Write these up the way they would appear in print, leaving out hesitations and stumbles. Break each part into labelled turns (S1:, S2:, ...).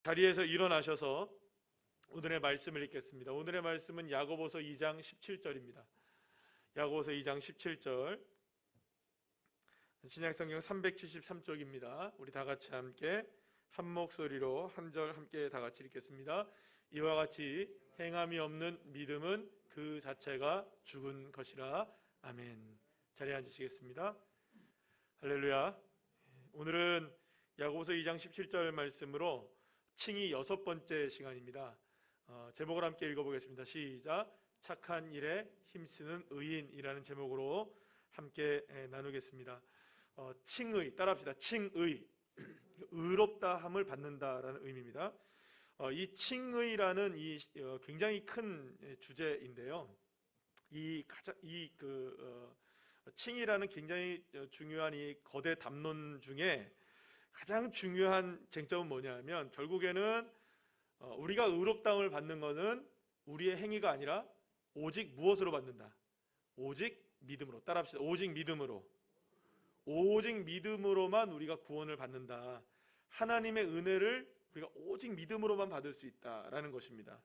S1: 자리에서 일어나셔서 오늘의 말씀을 읽겠습니다. 오늘의 말씀은 야고보서 2장 17절입니다. 야고보서 2장 17절, 신약성경 373쪽입니다. 우리 다 같이 함께 한 목소리로 한 절 함께 다 같이 읽겠습니다. 이와 같이 행함이 없는 믿음은 그 자체가 죽은 것이라. 아멘. 자리에 앉으시겠습니다. 할렐루야. 오늘은 야고보서 2장 17절 말씀으로 칭의 6번째 시간입니다. 제목을 함께 읽어보겠습니다. 시작. 착한 일에 힘쓰는 의인이라는 제목으로 함께 나누겠습니다. 칭의, 따라합시다. 칭의, 의롭다함을 받는다라는 의미입니다. 이 칭의라는 이 굉장히 큰 주제인데요. 칭의라는 굉장히 중요한 이 거대 담론 중에 가장 중요한 쟁점은 뭐냐면, 결국에는 우리가 의롭다함을 받는 것은 우리의 행위가 아니라 오직 무엇으로 받는다? 오직 믿음으로. 따라합시다. 오직 믿음으로. 오직 믿음으로만 우리가 구원을 받는다. 하나님의 은혜를 우리가 오직 믿음으로만 받을 수 있다라는 것입니다.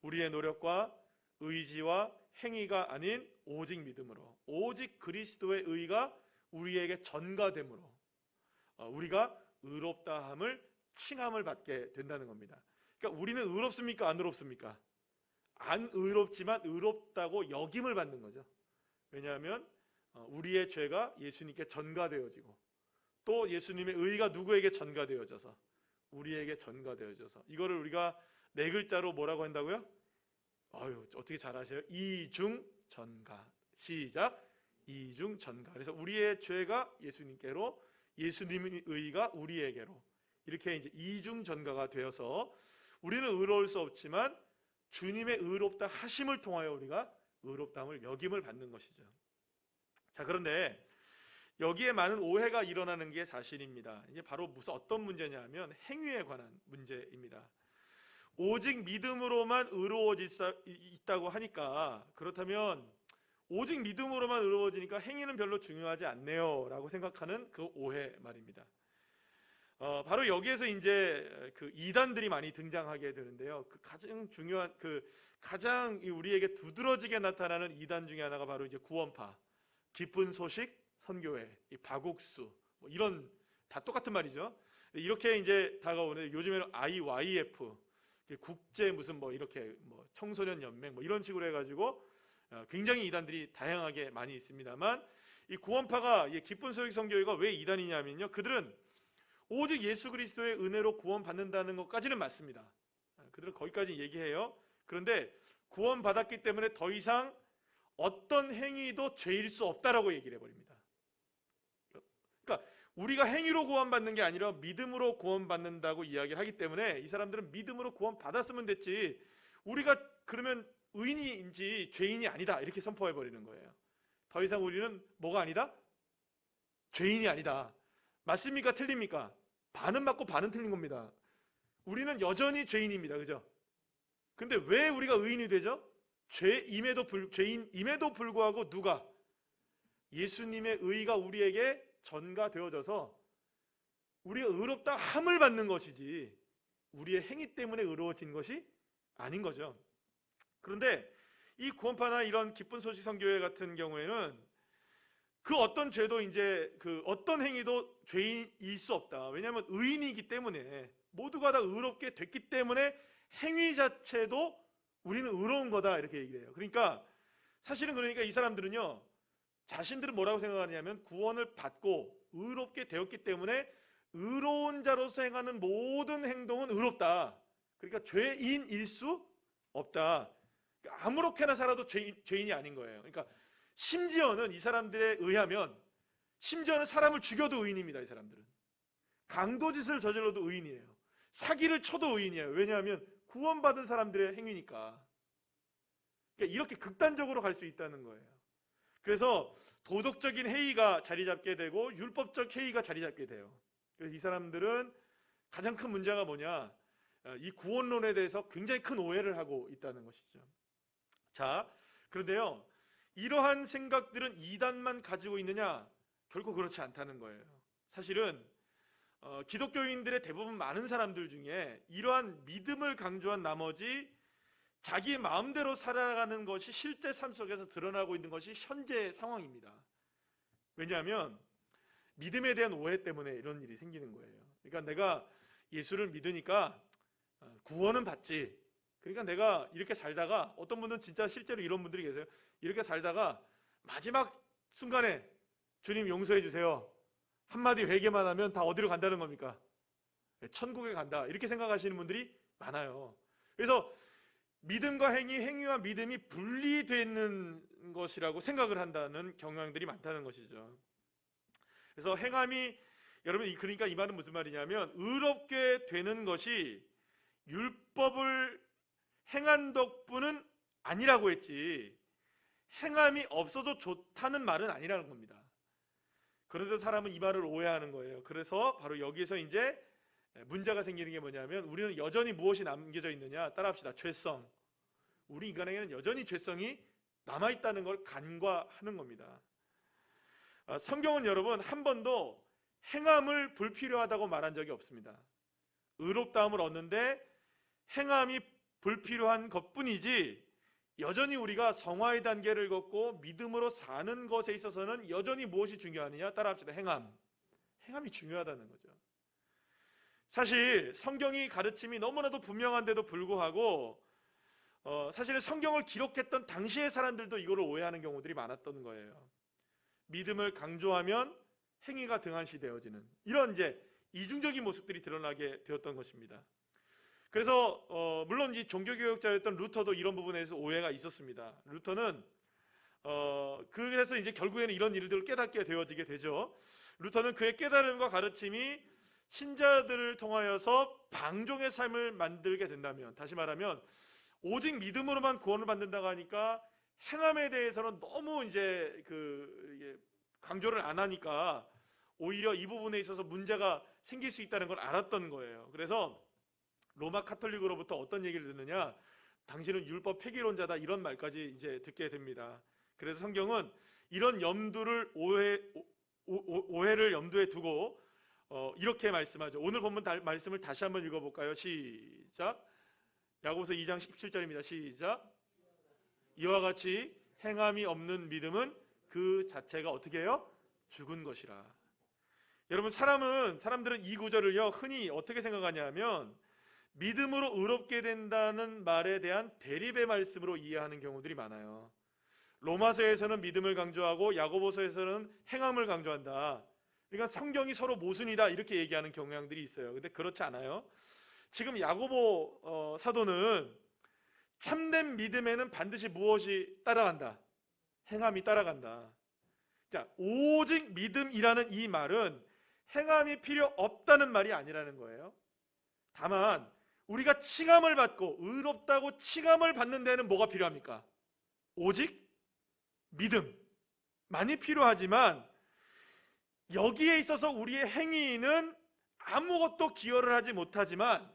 S1: 우리의 노력과 의지와 행위가 아닌 오직 믿음으로, 오직 그리스도의 의가 우리에게 전가됨으로 우리가 의롭다함을, 칭함을 받게 된다는 겁니다. 그러니까 우리는 의롭습니까? 안 의롭습니까? 안 의롭지만 의롭다고 여김을 받는 거죠. 왜냐하면 우리의 죄가 예수님께 전가되어지고, 또 예수님의 의가 누구에게 전가되어져서? 우리에게 전가되어져서. 이거를 우리가 네 글자로 뭐라고 한다고요? 어떻게 잘 아세요? 이중전가. 시작. 이중전가. 그래서 우리의 죄가 예수님께로, 예수님의 의가 우리에게로, 이렇게 이제 이중전가가 되어서 우리는 의로울 수 없지만 주님의 의롭다 하심을 통하여 우리가 의롭다함을 여김을 받는 것이죠. 자, 그런데 여기에 많은 오해가 일어나는 게 사실입니다. 이게 바로 무슨 어떤 문제냐면 행위에 관한 문제입니다. 오직 믿음으로만 의로워질 수 있다고 하니까, 그렇다면 오직 믿음으로만 의로워지니까 행위는 별로 중요하지 않네요 라고 생각하는 그 오해 말입니다. 바로 여기에서 이제 그 이단들이 많이 등장하게 되는데요. 그 가장 중요한, 가장 우리에게 두드러지게 나타나는 이단 중에 하나가 바로 이제 구원파, 기쁜 소식 선교회, 이 바국수, 이런, 다 똑같은 말이죠. 이렇게 이제 다가오는데, 요즘에는 IYF, 국제 무슨 이렇게 청소년 연맹 이런 식으로 해가지고 굉장히 이단들이 다양하게 많이 있습니다만, 이 구원파가, 기쁜 소식 선교회가 왜 이단이냐면요, 그들은 오직 예수 그리스도의 은혜로 구원받는다는 것까지는 맞습니다. 그들은 거기까지 얘기해요. 그런데 구원받았기 때문에 더 이상 어떤 행위도 죄일 수 없다라고 얘기를 해버립니다. 그러니까 우리가 행위로 구원받는 게 아니라 믿음으로 구원받는다고 이야기를 하기 때문에, 이 사람들은 믿음으로 구원받았으면 됐지, 우리가 그러면 의인인지 죄인이 아니다 이렇게 선포해버리는 거예요. 더 이상 우리는 뭐가 아니다? 죄인이 아니다. 맞습니까? 틀립니까? 반은 맞고 반은 틀린 겁니다. 우리는 여전히 죄인입니다. 그죠? 근데 왜 우리가 의인이 되죠? 죄인임에도 불구하고 누가? 예수님의 의가 우리에게 전가되어져서 우리가 의롭다 함을 받는 것이지, 우리의 행위 때문에 의로워진 것이 아닌 거죠. 그런데 이 구원파나 이런 기쁜 소식 선교회 같은 경우에는 그 어떤 죄도 이제 어떤 행위도 죄인일 수 없다. 왜냐하면 의인이기 때문에, 모두가 다 의롭게 됐기 때문에 행위 자체도 우리는 의로운 거다 이렇게 얘기를 해요. 그러니까 사실은, 그러니까 이 사람들은요, 자신들은 뭐라고 생각하냐면 구원을 받고 의롭게 되었기 때문에 의로운 자로서 행하는 모든 행동은 의롭다. 그러니까 죄인일 수 없다. 아무렇게나 살아도 죄인이 아닌 거예요. 그러니까 심지어는 이 사람들에 의하면, 심지어는 사람을 죽여도 의인입니다. 이 사람들은 강도짓을 저질러도 의인이에요. 사기를 쳐도 의인이에요. 왜냐하면 구원받은 사람들의 행위니까. 그러니까 이렇게 극단적으로 갈 수 있다는 거예요. 그래서 도덕적인 해이가 자리 잡게 되고 율법적 해이가 자리 잡게 돼요. 그래서 이 사람들은 가장 큰 문제가 뭐냐, 이 구원론에 대해서 굉장히 큰 오해를 하고 있다는 것이죠. 자, 그런데요, 이러한 생각들은 이단만 가지고 있느냐? 결코 그렇지 않다는 거예요. 사실은 기독교인들의 대부분 많은 사람들 중에 이러한 믿음을 강조한 나머지 자기 마음대로 살아가는 것이 실제 삶 속에서 드러나고 있는 것이 현재 상황입니다. 왜냐하면 믿음에 대한 오해 때문에 이런 일이 생기는 거예요. 그러니까 내가 예수를 믿으니까 구원은 받지. 그러니까 내가 이렇게 살다가, 어떤 분은 진짜 실제로 이런 분들이 계세요. 이렇게 살다가 마지막 순간에 주님 용서해 주세요, 한마디 회개만 하면 다 어디로 간다는 겁니까? 천국에 간다, 이렇게 생각하시는 분들이 많아요. 그래서 믿음과 행위와 믿음이 분리되는 것이라고 생각을 한다는 경향들이 많다는 것이죠. 그래서 행함이, 여러분, 그러니까 이 말은 무슨 말이냐면, 의롭게 되는 것이 율법을 행한 덕분은 아니라고 했지, 행함이 없어도 좋다는 말은 아니라는 겁니다. 그런데 사람은 이 말을 오해하는 거예요. 그래서 바로 여기서 이제 문제가 생기는 게 뭐냐면, 우리는 여전히 무엇이 남겨져 있느냐? 따라합시다. 죄성. 우리 인간에게는 여전히 죄성이 남아있다는 걸 간과하는 겁니다. 성경은 여러분 한 번도 행함을 불필요하다고 말한 적이 없습니다. 의롭다함을 얻는데 행함이 불필요한 것뿐이지, 여전히 우리가 성화의 단계를 걷고 믿음으로 사는 것에 있어서는 여전히 무엇이 중요하느냐? 따라합시다. 행함이 중요하다는 거죠. 사실 성경이 가르침이 너무나도 분명한데도 불구하고 사실은 성경을 기록했던 당시의 사람들도 이거를 오해하는 경우들이 많았던 거예요. 믿음을 강조하면 행위가 등한시되어지는 이런 이제 이중적인 모습들이 드러나게 되었던 것입니다. 그래서 물론 이 종교개혁자였던 루터도 이런 부분에서 오해가 있었습니다. 루터는 그래서 이제 결국에는 이런 일들을 깨닫게 되어지게 되죠. 루터는 그의 깨달음과 가르침이 신자들을 통하여서 방종의 삶을 만들게 된다면, 다시 말하면 오직 믿음으로만 구원을 받는다고 하니까 행함에 대해서는 너무 이제 강조를 안 하니까 오히려 이 부분에 있어서 문제가 생길 수 있다는 걸 알았던 거예요. 그래서 로마 카톨릭으로부터 어떤 얘기를 듣느냐? 당신은 율법 폐기론자다, 이런 말까지 이제 듣게 됩니다. 그래서 성경은 이런 염두를 오해를 염두에 두고 이렇게 말씀하죠. 오늘 본문 말씀을 다시 한번 읽어볼까요? 시작. 야고보서 2장 17절입니다. 시작. 이와 같이 행함이 없는 믿음은 그 자체가 어떻게 해요? 죽은 것이라. 여러분, 사람들은 이 구절을요 흔히 어떻게 생각하냐면 믿음으로 의롭게 된다는 말에 대한 대립의 말씀으로 이해하는 경우들이 많아요. 로마서에서는 믿음을 강조하고 야고보서에서는 행함을 강조한다. 그러니까 성경이 서로 모순이다, 이렇게 얘기하는 경향들이 있어요. 근데 그렇지 않아요. 지금 야고보 사도는 참된 믿음에는 반드시 무엇이 따라간다? 행함이 따라간다. 자, 오직 믿음이라는 이 말은 행함이 필요 없다는 말이 아니라는 거예요. 다만 우리가 칭함을 받고 의롭다고 칭함을 받는 데는 뭐가 필요합니까? 오직 믿음만이 필요하지만, 여기에 있어서 우리의 행위는 아무것도 기여를 하지 못하지만,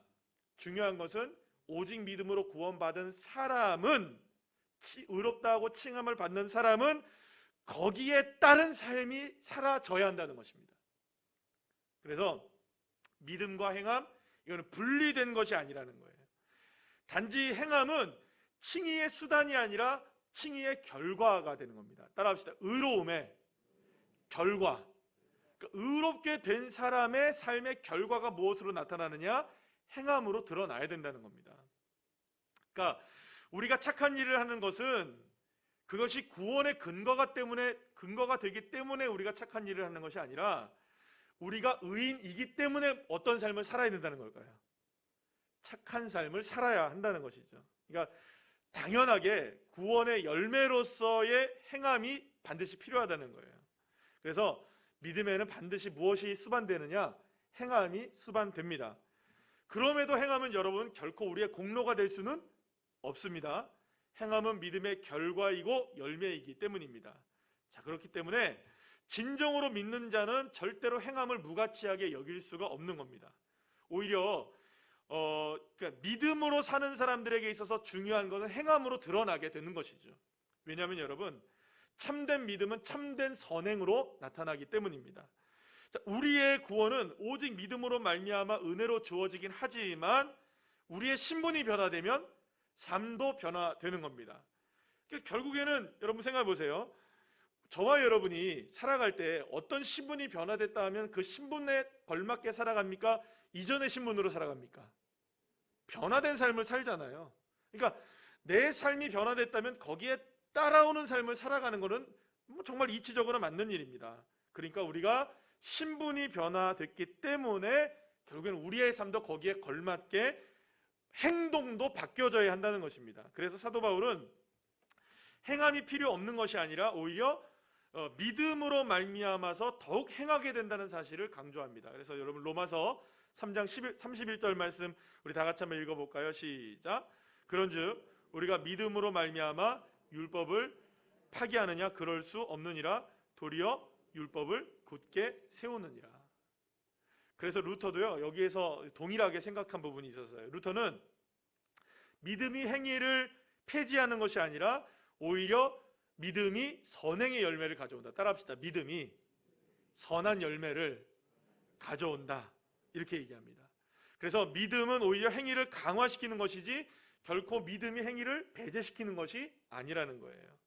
S1: 중요한 것은 오직 믿음으로 구원받은 사람은, 의롭다고 칭함을 받는 사람은 거기에 따른 삶이 사라져야 한다는 것입니다. 그래서 믿음과 행함, 이거는 분리된 것이 아니라는 거예요. 단지 행함은 칭의의 수단이 아니라 칭의의 결과가 되는 겁니다. 따라합시다. 의로움의 결과. 그러니까 의롭게 된 사람의 삶의 결과가 무엇으로 나타나느냐? 행함으로 드러나야 된다는 겁니다. 그러니까 우리가 착한 일을 하는 것은 그것이 구원의 근거가 되기 때문에 우리가 착한 일을 하는 것이 아니라, 우리가 의인이기 때문에 어떤 삶을 살아야 된다는 걸까요? 착한 삶을 살아야 한다는 것이죠. 그러니까 당연하게 구원의 열매로서의 행함이 반드시 필요하다는 거예요. 그래서 믿음에는 반드시 무엇이 수반되느냐? 행함이 수반됩니다. 그럼에도 행함은 여러분 결코 우리의 공로가 될 수는 없습니다. 행함은 믿음의 결과이고 열매이기 때문입니다. 자, 그렇기 때문에 진정으로 믿는 자는 절대로 행함을 무가치하게 여길 수가 없는 겁니다. 오히려 그러니까 믿음으로 사는 사람들에게 있어서 중요한 것은 행함으로 드러나게 되는 것이죠. 왜냐하면 여러분, 참된 믿음은 참된 선행으로 나타나기 때문입니다. 자, 우리의 구원은 오직 믿음으로 말미암아 은혜로 주어지긴 하지만 우리의 신분이 변화되면 삶도 변화되는 겁니다. 그러니까 결국에는 여러분 생각해 보세요. 저와 여러분이 살아갈 때 어떤 신분이 변화됐다 하면 그 신분에 걸맞게 살아갑니까? 이전의 신분으로 살아갑니까? 변화된 삶을 살잖아요. 그러니까 내 삶이 변화됐다면 거기에 따라오는 삶을 살아가는 것은 정말 이치적으로 맞는 일입니다. 그러니까 우리가 신분이 변화됐기 때문에 결국에는 우리의 삶도 거기에 걸맞게 행동도 바뀌어져야 한다는 것입니다. 그래서 사도 바울은 행함이 필요 없는 것이 아니라 오히려 믿음으로 말미암아서 더욱 행하게 된다는 사실을 강조합니다. 그래서 여러분 로마서 3장 31절 말씀 우리 다 같이 한번 읽어볼까요? 시작. 그런즉 우리가 믿음으로 말미암아 율법을 파기하느냐? 그럴 수 없느니라. 도리어 율법을 굳게 세우느니라. 그래서 루터도요 여기에서 동일하게 생각한 부분이 있었어요. 루터는 믿음이 행위를 폐지하는 것이 아니라 오히려 믿음이 선행의 열매를 가져온다. 따라합시다. 믿음이 선한 열매를 가져온다. 이렇게 얘기합니다. 그래서 믿음은 오히려 행위를 강화시키는 것이지 결코 믿음이 행위를 배제시키는 것이 아니라는 거예요.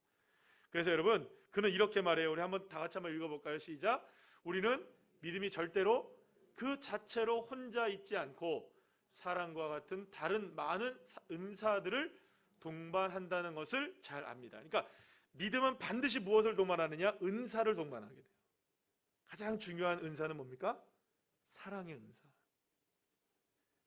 S1: 그래서 여러분 그는 이렇게 말해요. 우리 한번 다 같이 한번 읽어볼까요? 시작. 우리는 믿음이 절대로 그 자체로 혼자 있지 않고 사랑과 같은 다른 많은 은사들을 동반한다는 것을 잘 압니다. 그러니까 믿음은 반드시 무엇을 동반하느냐? 은사를 동반하게 돼요. 가장 중요한 은사는 뭡니까? 사랑의 은사.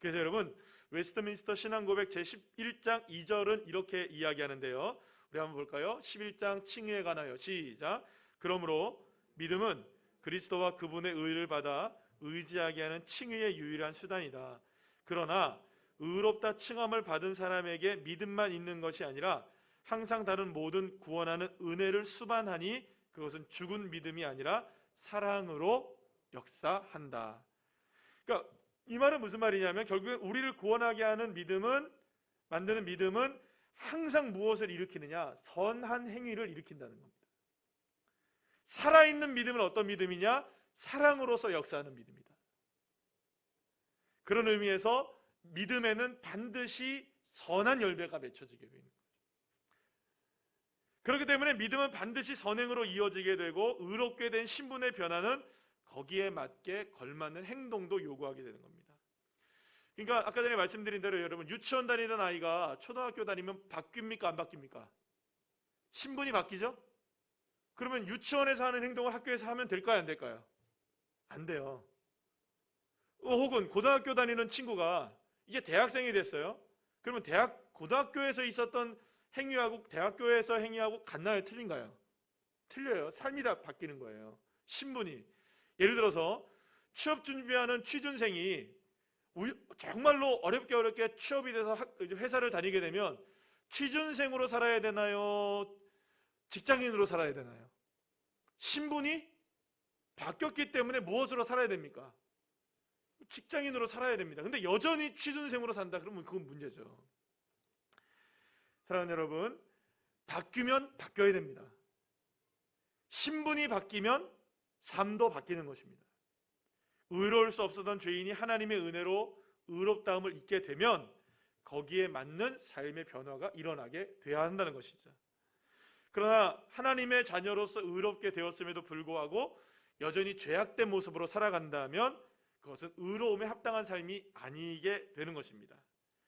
S1: 그래서 여러분 웨스트민스터 신앙고백 제11장 2절은 이렇게 이야기하는데요. 우리 한번 볼까요? 11장 칭의에 관하여 시작. 그러므로 믿음은 그리스도와 그분의 의를 받아 의지하게 하는 칭의의 유일한 수단이다. 그러나 의롭다 칭함을 받은 사람에게 믿음만 있는 것이 아니라 항상 다른 모든 구원하는 은혜를 수반하니 그것은 죽은 믿음이 아니라 사랑으로 역사한다. 그러니까 이 말은 무슨 말이냐면 결국에 우리를 구원하게 하는 믿음은 만드는 믿음은 항상 무엇을 일으키느냐? 선한 행위를 일으킨다는 겁니다. 살아있는 믿음은 어떤 믿음이냐? 사랑으로서 역사하는 믿음이다. 그런 의미에서 믿음에는 반드시 선한 열매가 맺혀지게 되는 거예요. 그렇기 때문에 믿음은 반드시 선행으로 이어지게 되고 의롭게 된 신분의 변화는 거기에 맞게 걸맞는 행동도 요구하게 되는 겁니다. 그러니까 아까 전에 말씀드린 대로 여러분 유치원 다니던 아이가 초등학교 다니면 바뀝니까? 안 바뀝니까? 신분이 바뀌죠? 그러면 유치원에서 하는 행동을 학교에서 하면 될까요? 안 될까요? 안 돼요. 혹은 고등학교 다니는 친구가 이제 대학생이 됐어요. 그러면 고등학교에서 있었던 행위하고 대학교에서 행위하고 같나요? 틀린가요? 틀려요. 삶이 다 바뀌는 거예요. 신분이. 예를 들어서 취업 준비하는 취준생이 정말로 어렵게 취업이 돼서 회사를 다니게 되면 취준생으로 살아야 되나요? 직장인으로 살아야 되나요? 신분이 바뀌었기 때문에 무엇으로 살아야 됩니까? 직장인으로 살아야 됩니다. 근데 여전히 취준생으로 산다 그러면 그건 문제죠. 사랑하는 여러분, 바뀌면 바뀌어야 됩니다. 신분이 바뀌면 삶도 바뀌는 것입니다. 의로울 수 없었던 죄인이 하나님의 은혜로 의롭다함을 잊게 되면 거기에 맞는 삶의 변화가 일어나게 돼야 한다는 것이죠. 그러나 하나님의 자녀로서 의롭게 되었음에도 불구하고 여전히 죄악된 모습으로 살아간다면 그것은 의로움에 합당한 삶이 아니게 되는 것입니다.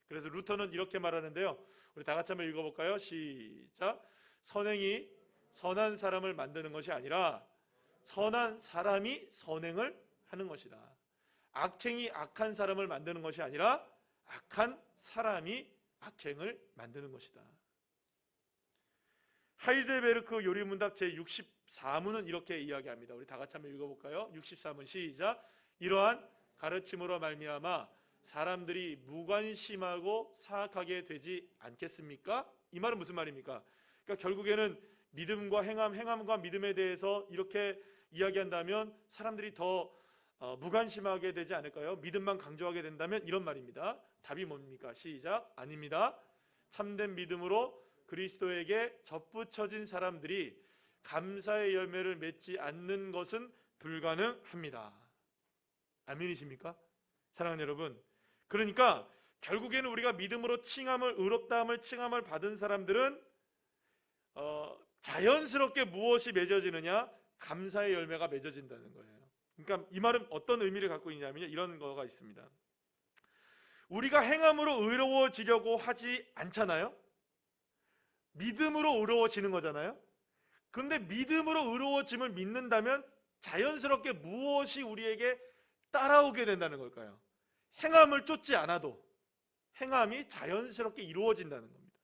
S1: 그래서 루터는 이렇게 말하는데요. 우리 다 같이 한번 읽어볼까요? 시작. 선행이 선한 사람을 만드는 것이 아니라 선한 사람이 선행을 하는 것이다. 악행이 악한 사람을 만드는 것이 아니라 악한 사람이 악행을 만드는 것이다. 하이델베르크 요리문답 제64문은 이렇게 이야기합니다. 우리 다 같이 한번 읽어볼까요? 64문 시작. 이러한 가르침으로 말미암아 사람들이 무관심하고 사악하게 되지 않겠습니까? 이 말은 무슨 말입니까? 그러니까 결국에는 믿음과 행함과 믿음에 대해서 이렇게 이야기한다면 사람들이 더 무관심하게 되지 않을까요? 믿음만 강조하게 된다면 이런 말입니다. 답이 뭡니까? 시작. 아닙니다. 참된 믿음으로 그리스도에게 접붙여진 사람들이 감사의 열매를 맺지 않는 것은 불가능합니다. 아멘이십니까? 사랑하는 여러분, 그러니까 결국에는 우리가 믿음으로 칭함을, 의롭다함을, 칭함을 받은 사람들은 자연스럽게 무엇이 맺어지느냐? 감사의 열매가 맺어진다는 거예요. 그러니까 이 말은 어떤 의미를 갖고 있냐면요, 이런 거가 있습니다. 우리가 행함으로 의로워지려고 하지 않잖아요. 믿음으로 의로워지는 거잖아요. 그런데 믿음으로 의로워짐을 믿는다면 자연스럽게 무엇이 우리에게 따라오게 된다는 걸까요? 행함을 쫓지 않아도 행함이 자연스럽게 이루어진다는 겁니다.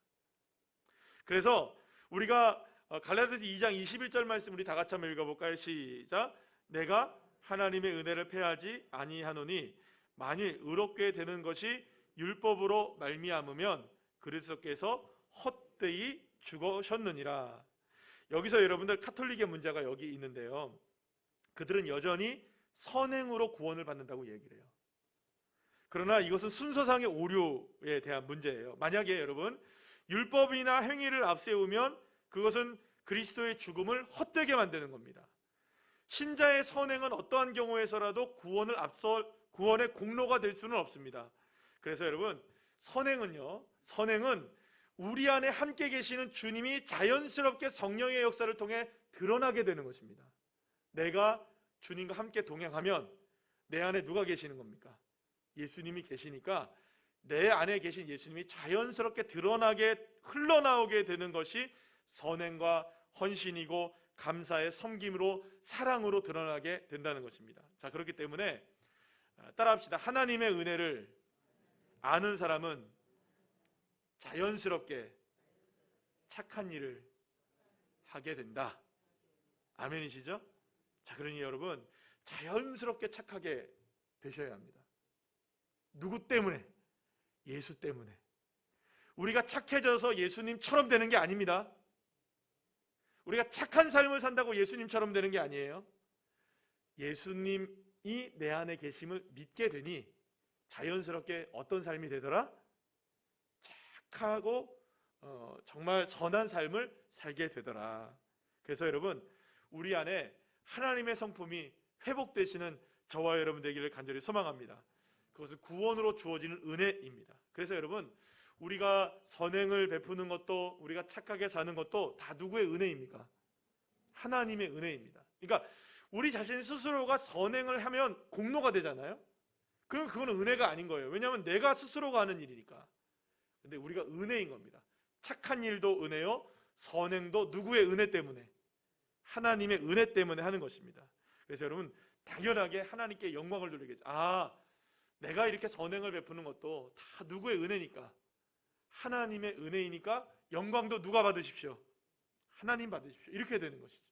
S1: 그래서 우리가 갈라디아서 2장 21절 말씀 우리 다 같이 한번 읽어볼까요? 시작. 내가 하나님의 은혜를 패하지 아니하노니 만일 의롭게 되는 것이 율법으로 말미암으면 그리스도께서 헛되이 죽으셨느니라. 여기서 여러분들 카톨릭의 문제가 여기 있는데요, 그들은 여전히 선행으로 구원을 받는다고 얘기를 해요. 그러나 이것은 순서상의 오류에 대한 문제예요. 만약에 여러분 율법이나 행위를 앞세우면 그것은 그리스도의 죽음을 헛되게 만드는 겁니다. 신자의 선행은 어떠한 경우에서라도 구원의 공로가 될 수는 없습니다. 그래서 여러분 선행은 우리 안에 함께 계시는 주님이 자연스럽게 성령의 역사를 통해 드러나게 되는 것입니다. 내가 주님과 함께 동행하면 내 안에 누가 계시는 겁니까? 예수님이 계시니까 내 안에 계신 예수님이 자연스럽게 드러나게 흘러나오게 되는 것이 선행과 헌신이고 감사의 섬김으로 사랑으로 드러나게 된다는 것입니다. 자, 그렇기 때문에 따라합시다. 하나님의 은혜를 아는 사람은 자연스럽게 착한 일을 하게 된다. 아멘이시죠? 자, 그러니 여러분 자연스럽게 착하게 되셔야 합니다. 누구 때문에? 예수 때문에. 우리가 착해져서 예수님처럼 되는 게 아닙니다. 우리가 착한 삶을 산다고 예수님처럼 되는 게 아니에요. 예수님이 내 안에 계심을 믿게 되니 자연스럽게 어떤 삶이 되더라? 착하고 정말 선한 삶을 살게 되더라. 그래서 여러분 우리 안에 하나님의 성품이 회복되시는 저와 여러분 되기를 간절히 소망합니다. 그것은 구원으로 주어지는 은혜입니다. 그래서 여러분 우리가 선행을 베푸는 것도 우리가 착하게 사는 것도 다 누구의 은혜입니까? 하나님의 은혜입니다. 그러니까 우리 자신 스스로가 선행을 하면 공로가 되잖아요. 그럼 그거는 은혜가 아닌 거예요. 왜냐하면 내가 스스로가 하는 일이니까. 근데 우리가 은혜인 겁니다. 착한 일도 은혜요, 선행도 누구의 은혜 때문에? 하나님의 은혜 때문에 하는 것입니다. 그래서 여러분 당연하게 하나님께 영광을 돌리겠죠. 내가 이렇게 선행을 베푸는 것도 다 누구의 은혜니까, 하나님의 은혜이니까 영광도 누가 받으십시오? 하나님 받으십시오. 이렇게 되는 것이죠.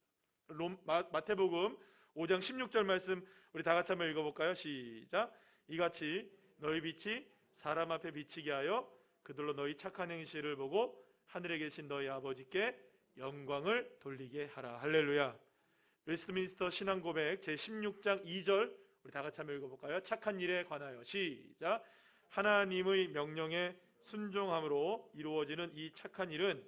S1: 마태복음 5장 16절 말씀 우리 다 같이 한번 읽어볼까요? 시작. 이같이 너희 빛이 사람 앞에 비치게 하여 그들로 너희 착한 행실을 보고 하늘에 계신 너희 아버지께 영광을 돌리게 하라. 할렐루야. 웨스트민스터 신앙고백 제16장 2절 우리 다 같이 한번 읽어볼까요? 착한 일에 관하여. 시작. 하나님의 명령에 순종함으로 이루어지는 이 착한 일은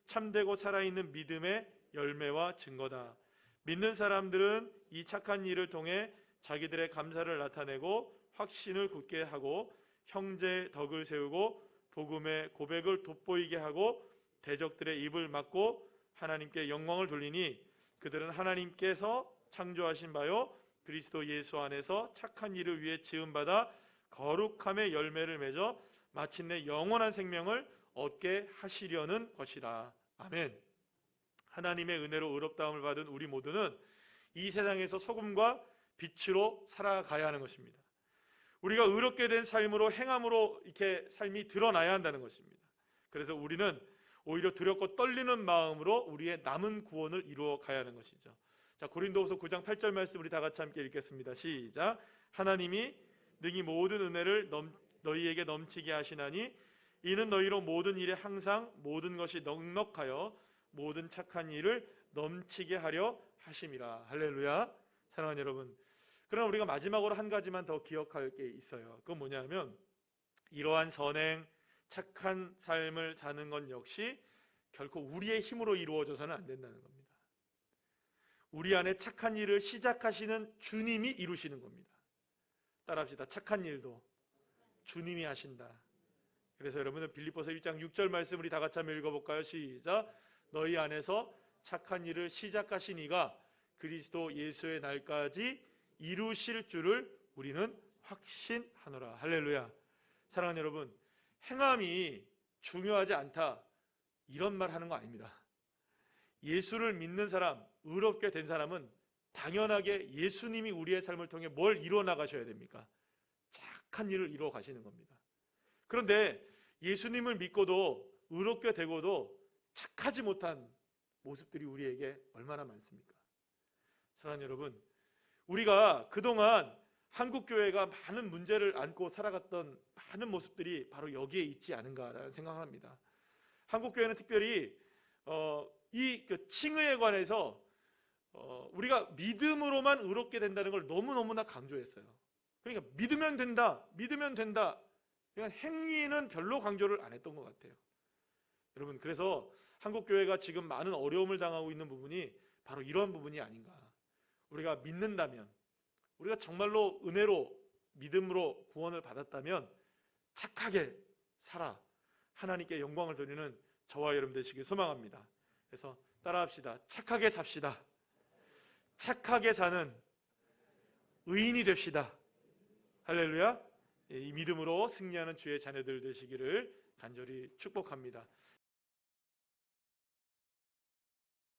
S1: 참되고 살아있는 믿음의 열매와 증거다. 믿는 사람들은 이 착한 일을 통해 자기들의 감사를 나타내고 확신을 굳게 하고 형제 덕을 세우고 복음의 고백을 돋보이게 하고 대적들의 입을 막고 하나님께 영광을 돌리니 그들은 하나님께서 창조하신 바요 그리스도 예수 안에서 착한 일을 위해 지음받아 거룩함의 열매를 맺어 마침내 영원한 생명을 얻게 하시려는 것이라. 아멘. 하나님의 은혜로 의롭다함을 받은 우리 모두는 이 세상에서 소금과 빛으로 살아가야 하는 것입니다. 우리가 의롭게 된 삶으로 행함으로 이렇게 삶이 드러나야 한다는 것입니다. 그래서 우리는 오히려 두렵고 떨리는 마음으로 우리의 남은 구원을 이루어 가야 하는 것이죠. 자, 고린도후서 9장 8절 말씀 우리 다 같이 함께 읽겠습니다. 시작. 하나님이 능히 모든 은혜를 너희에게 넘치게 하시나니 이는 너희로 모든 일에 항상 모든 것이 넉넉하여 모든 착한 일을 넘치게 하려 하심이라. 할렐루야. 사랑하는 여러분, 그러나 우리가 마지막으로 한 가지만 더 기억할 게 있어요. 그건 뭐냐면 이러한 선행, 착한 삶을 사는 건 역시 결코 우리의 힘으로 이루어져서는 안 된다는 겁니다. 우리 안에 착한 일을 시작하시는 주님이 이루시는 겁니다. 따라합시다. 착한 일도 주님이 하신다. 그래서 여러분들 빌립보서 1장 6절 말씀 우리 다 같이 한번 읽어볼까요? 시작. 너희 안에서 착한 일을 시작하신 이가 그리스도 예수의 날까지 이루실 줄을 우리는 확신하노라. 할렐루야. 사랑하는 여러분, 행함이 중요하지 않다 이런 말 하는 거 아닙니다. 예수를 믿는 사람, 의롭게 된 사람은 당연하게 예수님이 우리의 삶을 통해 뭘 이루어 나가셔야 됩니까? 착한 일을 이루어 가시는 겁니다. 그런데 예수님을 믿고도 의롭게 되고도 착하지 못한 모습들이 우리에게 얼마나 많습니까? 사랑하는 여러분, 우리가 그동안 한국교회가 많은 문제를 안고 살아갔던 많은 모습들이 바로 여기에 있지 않은가라는 생각을 합니다. 한국교회는 특별히 이 칭의에 관해서 우리가 믿음으로만 의롭게 된다는 걸 너무너무나 강조했어요. 그러니까 믿으면 된다, 믿으면 된다. 그러니까 행위는 별로 강조를 안 했던 것 같아요. 여러분, 그래서 한국교회가 지금 많은 어려움을 당하고 있는 부분이 바로 이런 부분이 아닌가. 우리가 믿는다면, 우리가 정말로 은혜로 믿음으로 구원을 받았다면 착하게 살아 하나님께 영광을 돌리는 저와 여러분 되시길 소망합니다. 그래서 따라합시다. 착하게 삽시다. 착하게 사는 의인이 됩시다. 할렐루야. 이 믿음으로 승리하는 주의 자녀들 되시기를 간절히 축복합니다.